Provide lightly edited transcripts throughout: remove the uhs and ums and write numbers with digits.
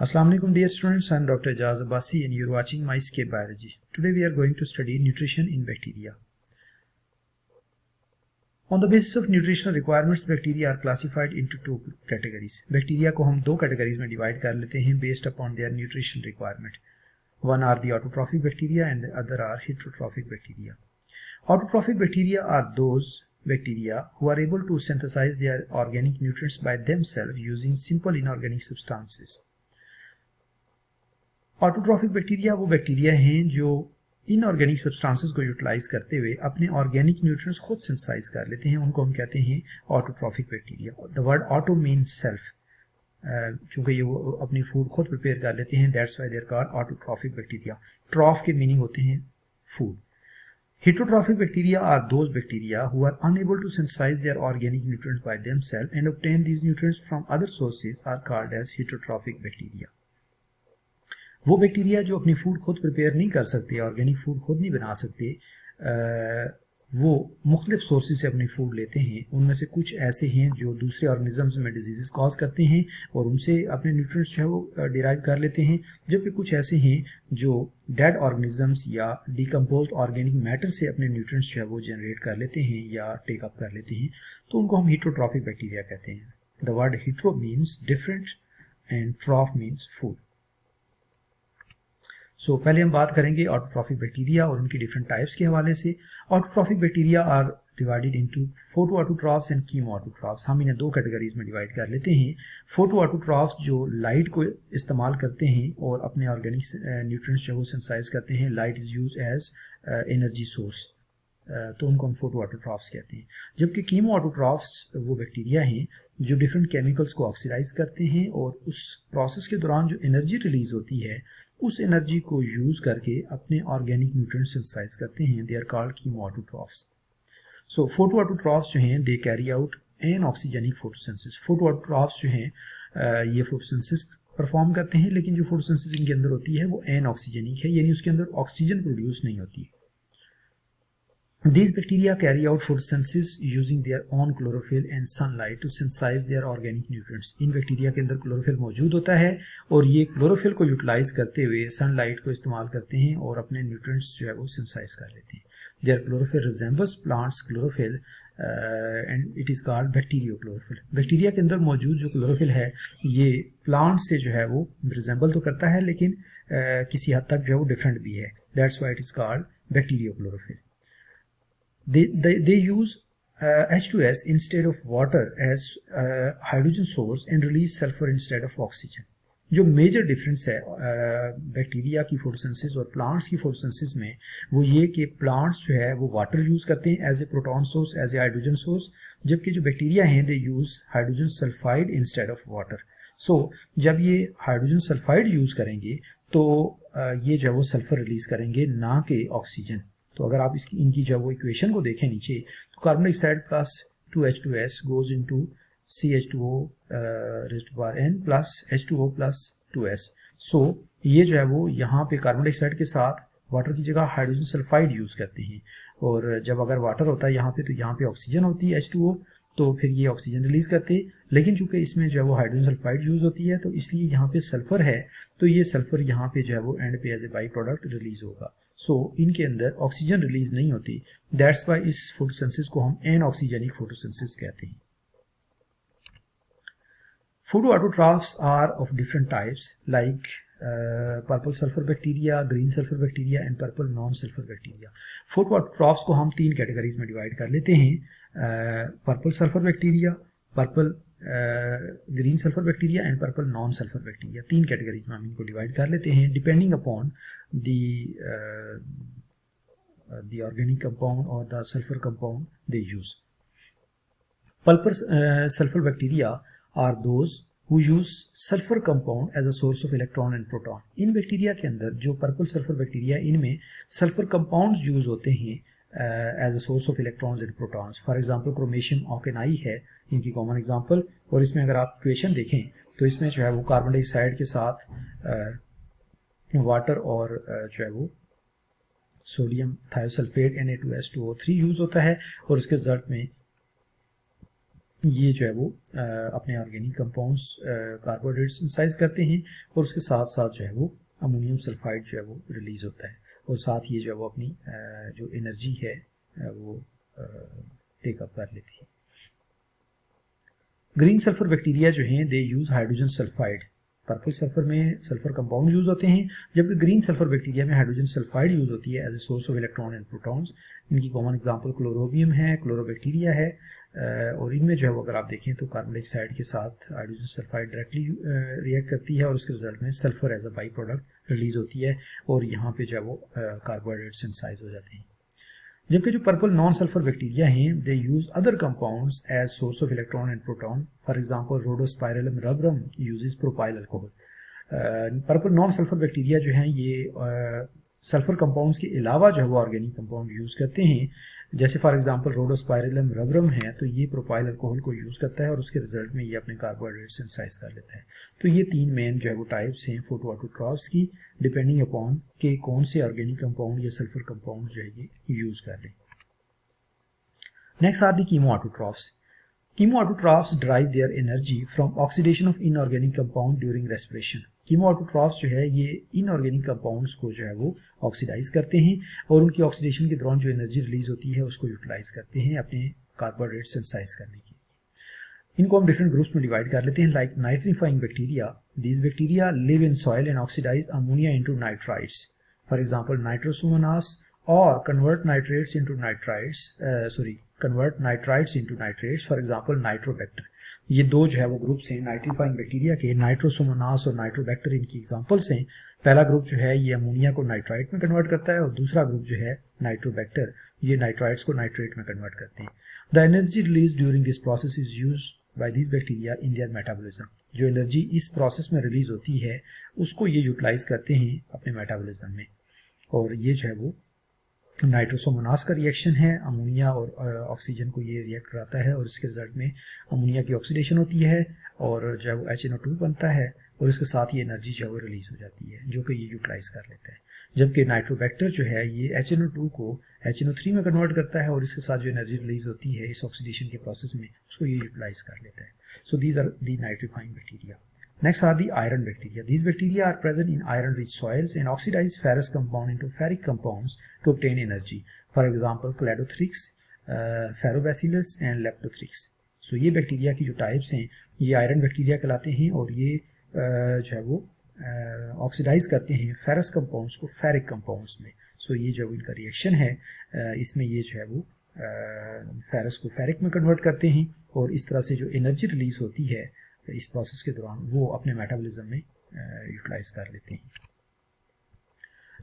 Assalamu alaikum dear students, I am Dr. Ijaz Abbasi and you are watching MyScape Biology. Today we are going to study nutrition in bacteria. On the basis of nutritional requirements, bacteria are classified into two categories. Bacteria को हम दो categories में divide कर लेते हैं based upon their nutritional requirement. One are the autotrophic bacteria and the other are heterotrophic bacteria. Autotrophic bacteria are those bacteria who are able to synthesize their organic nutrients by themselves using simple inorganic substances. Autotrophic bacteria वो bacteria हैं जो inorganic substances को utilise करते हुए अपने organic nutrients खुद synthesise कर लेते हैं, उनको हम कहते हैं autotrophic bacteria. The word auto mean self, चूंकि ये वो अपनी फूड खुद प्रिपेयर कर लेते हैं, that's why they are called autotrophic bacteria. Troph के मीनिंग होते हैं food. Heterotrophic bacteria are those bacteria who are unable to synthesise their organic nutrients by themselves and obtain these nutrients from other sources are called as heterotrophic bacteria. वो bacteria जो अपनी food खुद prepare नहीं कर सकते, organic food खुद नहीं बना सकते, वो मुख्तलिफ सोर्सेज से अपनी फूड लेते हैं। उनमें से कुछ ऐसे हैं जो दूसरे ऑर्गेनिजम्स में डिजीजेस कॉज करते हैं और उनसे अपने न्यूट्रिएंट्स जो है वो डिराइव कर लेते हैं, जबकि कुछ ऐसे हैं जो डेड ऑर्गेनिजम्स या डिकम्पोज्ड ऑर्गेनिक मैटर से अपने न्यूट्रिएंट्स जो है वो जनरेट कर लेते हैं या टेक अप कर लेते हैं, तो उनको हम हेटरोट्रॉफिक बैक्टीरिया कहते हैं। The word hetero means different and troph means food. So पहले हम बात करेंगे ऑटोट्रॉफिक बैक्टीरिया और उनकी डिफरेंट टाइप्स के हवाले से। Autotrophic bacteria are divided into photoautotrophs and chemoautotrophs. हम इन्हें दो कैटेगरीज में डिवाइड कर लेते हैं। फोटोऑटोट्रॉफ्स जो लाइट को इस्तेमाल करते हैं और अपने ऑर्गेनिक न्यूट्रिएंट्स जो वो सिंथेसाइज करते हैं, light is use as energy source, तो उनको हम फोटोऑटोट्रॉफ्स कहते हैं। जबकि कीमोऑटोट्रॉफ्स वो बैक्टीरिया हैं जो डिफरेंट केमिकल्स को ऑक्सीडाइज करते हैं और उस प्रोसेस के दौरान जो एनर्जी रिलीज होती है उस एनर्जी को यूज करके अपने ऑर्गेनिक न्यूट्रिएंट्स सिंथेसाइज करते हैं। दे आर कॉल्ड कीमोऑटोट्रॉफ्स। सो फोटोऑटोट्रॉफ्स जो हैं they carry out an oxygenic photosynthesis. Photoautotrophs जो हैं ये फोटोसिंथेसिस परफॉर्म करते हैं, लेकिन जो फोटोसिंथेसिस इनके अंदर होती है वो एन ऑक्सीजेनिक है, यानी उसके अंदर ऑक्सीजन प्रोड्यूस नहीं होती। These bacteria carry out photosynthesis using their own chlorophyll and sunlight to synthesize their organic nutrients. In bacteria के अंदर क्लोरोफिल मौजूद होता है और ये क्लोरोफिल को यूटिलाइज करते हुए सनलाइट को इस्तेमाल करते हैं और अपने न्यूट्रिएंट्स जो है वो सिंथेसाइज कर लेते हैं। Their chlorophyll resembles plants chlorophyll and it is called bacteriochlorophyll. Bacteria के अंदर मौजूद जो क्लोरोफिल है ये प्लांट से जो है वो रिजेंबल तो करता है, लेकिन किसी हद तक जो है वो डिफरेंट भी है। That's why it is called bacteriochlorophyll. They use H2S instead of water as hydrogen source and release sulfur instead of oxygen. जो मेजर डिफरेंस है बैक्टीरिया की फोटोसिंथेसिस और प्लांट्स की फोटोसिंथेसिस में वो ये कि प्लांट्स जो है वो वाटर यूज करते हैं as a proton source, as a hydrogen source, जबकि जो बैक्टीरिया हैं they use hydrogen sulphide instead of water. So जब ये हाइड्रोजन सल्फाइड यूज करेंगे तो ये जो है वो सल्फर रिलीज करेंगे, ना कि ऑक्सीजन। तो अगर आप इनकी जो वो इक्वेशन को देखें नीचे, तो carbon dioxide plus 2H2S goes into CH2O raised to power n plus H2O plus 2S। So ये जो है वो यहाँ पे कार्बन डाइऑक्साइड के साथ वाटर की जगह हाइड्रोजन सल्फाइड यूज करते हैं, और जब अगर वाटर होता है यहाँ पे तो यहाँ पे ऑक्सीजन होती है H2O, तो फिर ये ऑक्सीजन रिलीज करते हैं, लेकिन चूंकि इसमें जो है वो हाइड्रोजन सल्फाइड यूज होती है तो इसलिए यहाँ पे सल्फर है, तो ये सल्फर यहाँ पे जो है वो एंड पे as a by product release होगा। सो इनके अंदर ऑक्सीजन रिलीज नहीं होती, दैट्स वाई इस फोटोसिंथेसिस को हम एन ऑक्सीजेनिक फोटोसिंथेसिस कहते हैं। Photoautotrophs are of different types like purple sulphur bacteria, green sulphur bacteria and purple non sulphur bacteria. Photoautotrophs को हम तीन कैटेगरीज में डिवाइड कर लेते हैं। Purple sulphur bacteria, purple green sulphur bacteria and purple non sulphur bacteria, तीन categories में हम इनको डिवाइड कर लेते हैं depending upon the organic compound or the sulfur compound they use. Pulpar sulfur bacteria are those who use sulfur compound as a source of electron and proton. इन bacteria के अंदर जो पर्पल सल्फर बैक्टीरिया, इनमें sulphur compounds use होते हैं as a source of electrons and protons. For example Chromatium ऑर्गेनाई है इनकी कॉमन एग्जांपल, और इसमें अगर आप इक्वेशन देखें तो इसमें जो है वो कार्बन डाइऑक्साइड के साथ वाटर और जो है वो सोडियम थायोसल्फेट Na2S2O3 यूज होता है, और उसके रिजल्ट में ये जो है वो अपने ऑर्गेनिक कंपाउंड्स कार्बोहाइड्रेट सिंथेसाइज करते हैं और उसके साथ साथ जो है वो अमोनियम सल्फाइड जो है वो रिलीज होता है और साथ ये जो है वो अपनी जो एनर्जी है वो टेकअप कर लेते हैं। ग्रीन सल्फर बैक्टीरिया जो हैं they use hydrogen sulphide. Purple sulphur में सल्फर कंपाउंड यूज होते हैं, जबकि ग्रीन सल्फर बैक्टीरिया में हाइड्रोजन सल्फाइड यूज होती है as a source of electron and protons. इनकी कॉमन एग्जांपल क्लोरोबियम है, क्लोरोबैक्टीरिया है और इनमें जो है वो अगर आप देखें तो कार्बन डाइऑक्साइड के साथ हाइड्रोजन सल्फाइड डायरेक्टली रिएक्ट करती है और उसके रिजल्ट में sulphur as a by product release होती है और यहाँ पे जो है वो कार्बोहाइड्रेट सिंथेसाइज हो जाते हैं। जबकि जो पर्पल नॉन सल्फर बैक्टीरिया हैं they use other compounds as source of electron and proton. For example Rhodospirillum rubrum uses propyl alcohol. Purple non sulphur bacteria जो हैं ये सल्फर कंपाउंड्स के अलावा जो है वो ऑर्गेनिक कंपाउंड यूज करते हैं। जैसे फॉर एग्जांपल रोडोस्पाइरलम रबरम है तो ये प्रोपाइल अल्कोहल को यूज करता है और उसके रिजल्ट में ये अपने कार्बोहाइड्रेट सिंथेसाइज कर लेता है। तो ये तीन मेन जो है वो टाइप्स हैं फोटोऑटोट्रॉफ्स की, डिपेंडिंग अपॉन के कौन से ऑर्गेनिक कंपाउंड या सल्फर कंपाउंड जो है ये यूज कर लें। Next are the chemoautotrophs. Chemoautotrophs derive their energy from oxidation of inorganic compound during respiration। कीमोऑटोट्रॉफ्स जो है ये इनऑर्गेनिक कंपाउंड्स को जो है वो ऑक्सीडाइज करते हैं और उनकी ऑक्सीडेशन के दौरान जो एनर्जी रिलीज होती है उसको यूटिलाइज करते हैं अपने कार्बोहाइड्रेट सिंथेसाइज करने के लिए। इनको हम डिफरेंट ग्रुप्स में डिवाइड कर लेते हैं, like nitrifying bacteria. These bacteria live in soil and oxidise ammonia into nitrites, for example Nitrosomonas, और convert nitrates into convert nitrites into nitrates, for example Nitrobacter. ये दो जो है वो ग्रुप्स हैं नाइट्रीफाइंग बैक्टीरिया के, नाइट्रोसोमोनास और नाइट्रोबैक्टर इनकी एग्जांपल्स हैं। पहला ग्रुप जो है ये अमोनिया को नाइट्राइट में कन्वर्ट करता है और दूसरा ग्रुप जो है नाइट्रोबैक्टर ये नाइट्राइट्स को नाइट्रेट में कन्वर्ट करते हैं। The energy release during this process is used by this bacteria in their metabolism. जो एनर्जी इस प्रोसेस में रिलीज होती है उसको ये यूटिलाइज करते हैं अपने मेटाबॉलिज्म में और ये जो है वो नाइट्रोसोमोनास का रिएक्शन है। अमोनिया और ऑक्सीजन को ये रिएक्ट कराता है और इसके रिजल्ट में अमोनिया की ऑक्सीडेशन होती है और जो है वो HNO2 बनता है और इसके साथ ये एनर्जी जो है वो रिलीज हो जाती है जो कि ये यूटिलाइज कर लेता है। जबकि नाइट्रोबैक्टर जो है ये HNO2 को HNO3 में कन्वर्ट करता है और इसके साथ जो एनर्जी रिलीज होती है इस ऑक्सीडेशन के प्रोसेस में उसको ये यूटिलाइज कर लेता है। So these are the nitrifying bacteria. Next are the iron bacteria. These bacteria are present in iron-rich soils and oxidize ferrous compound into ferric compounds to obtain energy. For example, Cladothrix, Ferrobacillus and Leptothrix. So ये bacteria की जो types हैं ये iron bacteria कहलाते हैं और ये जो है वो ऑक्सीडाइज करते हैं फेरस कंपाउंड्स को फेरिक कंपाउंड्स में। सो ये जो इनका रिएक्शन है इसमें ये जो है वो फेरस को फेरिक में कन्वर्ट करते हैं और इस तरह से जो एनर्जी रिलीज होती है इस प्रोसेस के दौरान वो अपने मेटाबॉलिज्म में यूटिलाइज कर लेते हैं।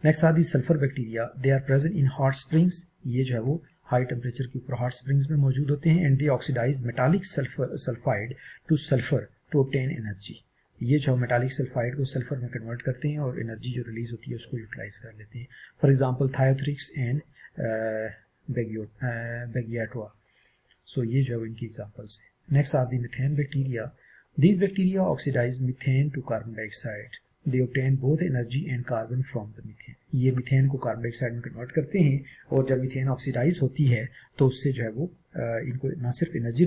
Next are the sulphur bacteria. They are present in hot springs. ये जो है वो हाई टेम्परेचर के ऊपर हॉट स्प्रिंग्स में मौजूद होते हैं and they oxidise metallic sulphide to sulphur to obtain energy. ये जो मेटालिक सल्फाइड को सल्फर में कन्वर्ट करते हैं और एनर्जी जो रिलीज होती है उसको यूटिलाइज कर लेते हैं। For example Thiothrix and Beggiatoa. So ये जो है इनकी एग्जांपल्स हैं। Next are the methane bacteria. These bacteria oxidize methane to carbon dioxide. They obtain both energy and carbon from the methane. ये मीथेन को कार्बन डाइऑक्साइड में convert करते हैं और जब मीथेन ऑक्सीडाइज होती है तो उससे जो है वो इनको ना सिर्फ एनर्जी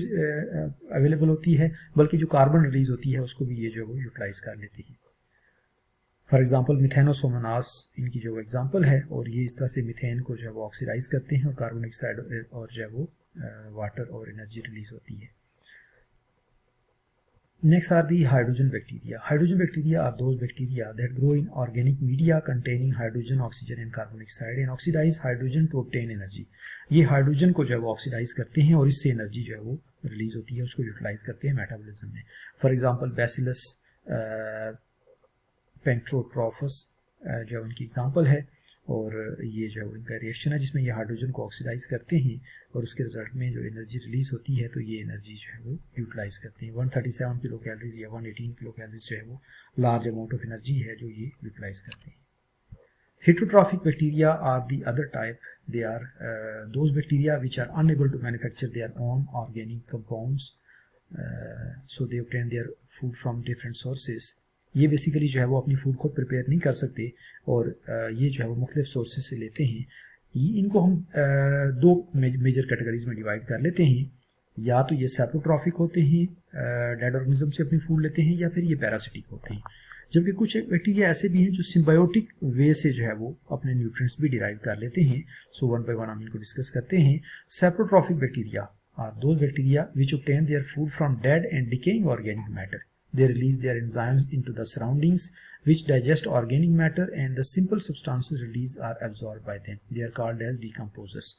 अवेलेबल होती है बल्कि जो कार्बन रिलीज होती है उसको भी ये जो है वो यूटिलाइज कर लेती है। फॉर एग्जांपल मिथेनोसोमोनास इनकी जो एग्जांपल है और ये इस तरह से मीथेन को जो है वो ऑक्सीडाइज करते हैं और कार्बन डाइऑक्साइड और जो है वो वाटर और एनर्जी रिलीज होती है। Next are the hydrogen bacteria. Hydrogen bacteria are those bacteria that grow in organic media containing hydrogen, oxygen and carbon dioxide and oxidize hydrogen to obtain energy. ये hydrogen को जो है वो oxidise करते हैं और इससे एनर्जी जो है वो रिलीज होती है उसको यूटिलाइज करते हैं मेटाबॉलिज्म में। फॉर एग्जांपल बैसिलस पेंट्रोट्रोफस जो उनकी एग्जांपल है और ये जो है इनका रिएक्शन है जिसमें ये हाइड्रोजन को ऑक्सीडाइज करते हैं और उसके रिजल्ट में जो एनर्जी रिलीज होती है तो ये एनर्जी जो है वो यूटिलाइज करते हैं। 137 किलो कैलोरीज या 118 किलो कैलोरीज जो है वो लार्ज अमाउंट ऑफ एनर्जी है जो ये यूटिलाइज करते हैं। Heterotrophic bacteria are the other type. They are those bacteria which are unable to manufacture their own organic compounds so they obtain their food from different sources. ये basically जो है वो अपनी फूड खुद प्रिपेयर नहीं कर सकते और ये जो है वो मुख्तलिफ सोर्सेज से लेते हैं। इनको हम दो मेजर कैटेगरीज में डिवाइड कर लेते हैं। या तो ये सेप्रोट्रॉफिक होते हैं, डेड ऑर्गेनिज्म से अपनी फूड लेते हैं, या फिर ये पैरासिटिक होते हैं। जबकि कुछ बैक्टीरिया ऐसे भी हैं जो सिम्बायोटिक वे से जो है वो अपने न्यूट्रिएंट्स भी डिराइव कर लेते हैं। सो वन बाय वन हम इनको डिस्कस करते हैं। Saprotrophic bacteria are those bacteria which obtain their food from dead and decaying organic matter. They release their enzymes into the surroundings which digest organic matter, and the simple substances released are absorbed by them. They are called as decomposers.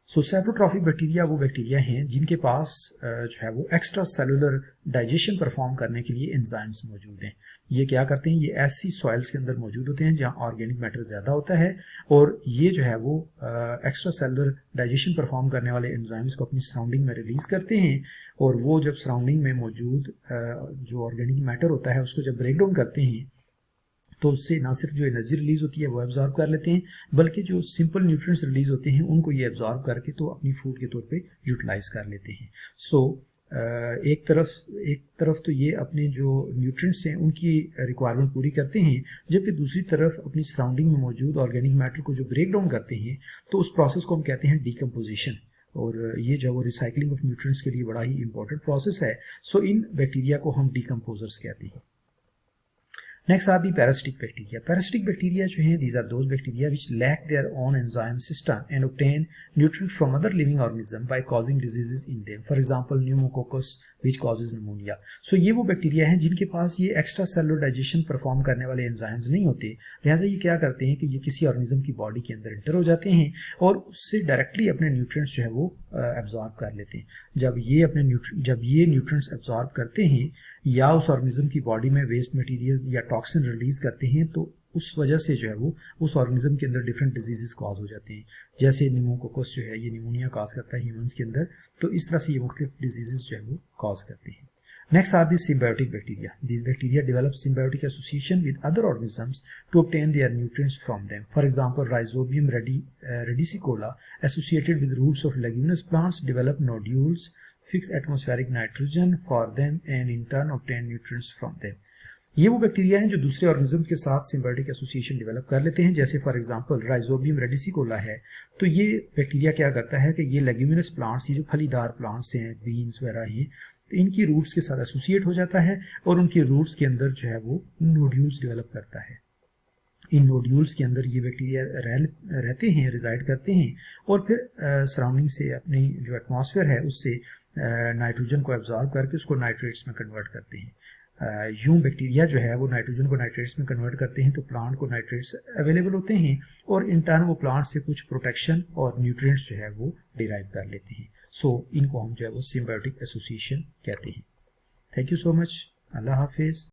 So saprotrophic bacteria वो bacteria हैं जिनके पास जो है वो extra cellular digestion perform करने के लिए enzymes मौजूद हैं। ये क्या करते हैं, ये ऐसी सॉइल्स के अंदर मौजूद होते हैं जहाँ ऑर्गेनिक मैटर ज़्यादा होता है, और ये जो है वो एक्स्ट्रा सेलुलर डाइजेशन परफॉर्म करने वाले एंजाइम्स को अपनी सराउंडिंग में रिलीज करते हैं, और वो जब सराउंडिंग में मौजूद जो ऑर्गेनिक मैटर होता है उसको जब ब्रेक डाउन करते हैं तो उससे ना सिर्फ जो एनर्जी रिलीज होती है वो एब्जॉर्ब कर लेते हैं, बल्कि जो सिंपल न्यूट्रिएंट्स रिलीज होते हैं उनको ये एब्जॉर्ब करके तो अपनी फूड के तौर पे यूटिलाइज कर लेते हैं। सो एक तरफ तो ये अपने जो न्यूट्रिएंट्स हैं उनकी रिक्वायरमेंट पूरी करते हैं, जबकि दूसरी तरफ अपनी सराउंडिंग में मौजूद ऑर्गेनिक मैटर को जो ब्रेक डाउन करते हैं तो उस प्रोसेस को हम कहते हैं डिकम्पोजिशन, और ये जो वो रिसाइकलिंग ऑफ न्यूट्रिएंट्स के लिए बड़ा ही इंपॉर्टेंट प्रोसेस है। सो इन बैक्टीरिया को हम डिकम्पोजर्स कहते हैं। Next are the parasitic bacteria. Parasitic bacteria जो हैं, these are those bacteria which lack their own enzyme system and obtain nutrients from other living organism by causing diseases in them. For example, pneumococcus which causes pneumonia. So ये वो bacteria हैं जिनके पास ये extra cellular digestion perform करने वाले enzymes नहीं होते, लिहाजा ये क्या करते हैं कि ये किसी ऑर्गेनिज्म की बॉडी के अंदर इंटर हो जाते हैं और उससे डायरेक्टली अपने न्यूट्रिएंट्स जो है वो एब्जॉर्ब कर लेते हैं। जब ये न्यूट्रिएंट्स एब्जॉर्ब करते हैं या उस ऑर्गेनिज्म की बॉडी में वेस्ट मटेरियल या टॉक्सिन रिलीज करते हैं तो उस वजह से जो है वो उस ऑर्गेनिज्म के अंदर डिफरेंट डिजीजेस कॉज हो जाते हैं। जैसे न्यूमोकोकस जो है ये निमोनिया कॉज करता है ह्यूमंस के अंदर, तो इस तरह से ये मुख्तलिफ डिजीजेस जो है वो कॉज करते हैं। Next are the symbiotic bacteria. These bacteria develop symbiotic association with other organisms to obtain their nutrients from them. For example, Rhizobium radicicola associated with roots of leguminous plants develop nodules, fix atmospheric nitrogen for them and in turn obtain nutrients from them. ये वो bacteria हैं जो दूसरे organism के साथ symbiotic association develop कर लेते हैं। जैसे फॉर एग्जांपल राइजोबियम रेडिसिकोला है, तो ये बैक्टीरिया क्या करता है कि ये लेग्यूमिनस प्लांट्स, ये जो फलीदार प्लांट्स हैं, बीन्स वगैरह हैं, तो इनकी रूट्स के साथ एसोसिएट हो जाता है और उनकी रूट्स के अंदर जो है वो नोड्यूल्स डेवलप करता है। इन नोड्यूल्स के अंदर ये बैक्टीरिया रहते हैं, रिजाइड करते हैं और फिर सराउंडिंग से अपनी जो एटमॉस्फेयर है उससे नाइट्रोजन को एब्जॉर्ब करके उसको नाइट्रेट्स में कन्वर्ट करते हैं। यूं बैक्टीरिया जो है वो नाइट्रोजन को नाइट्रेट्स में कन्वर्ट करते हैं तो प्लांट को नाइट्रेट्स अवेलेबल होते हैं और इन टर्न वो प्लांट से कुछ प्रोटेक्शन और न्यूट्रिएंट्स जो है वो डिराइव कर लेते हैं। सो इनको हम जो है वो सिम्बायोटिक एसोसिएशन कहते हैं। Thank you so much. अल्लाह हाफिज़।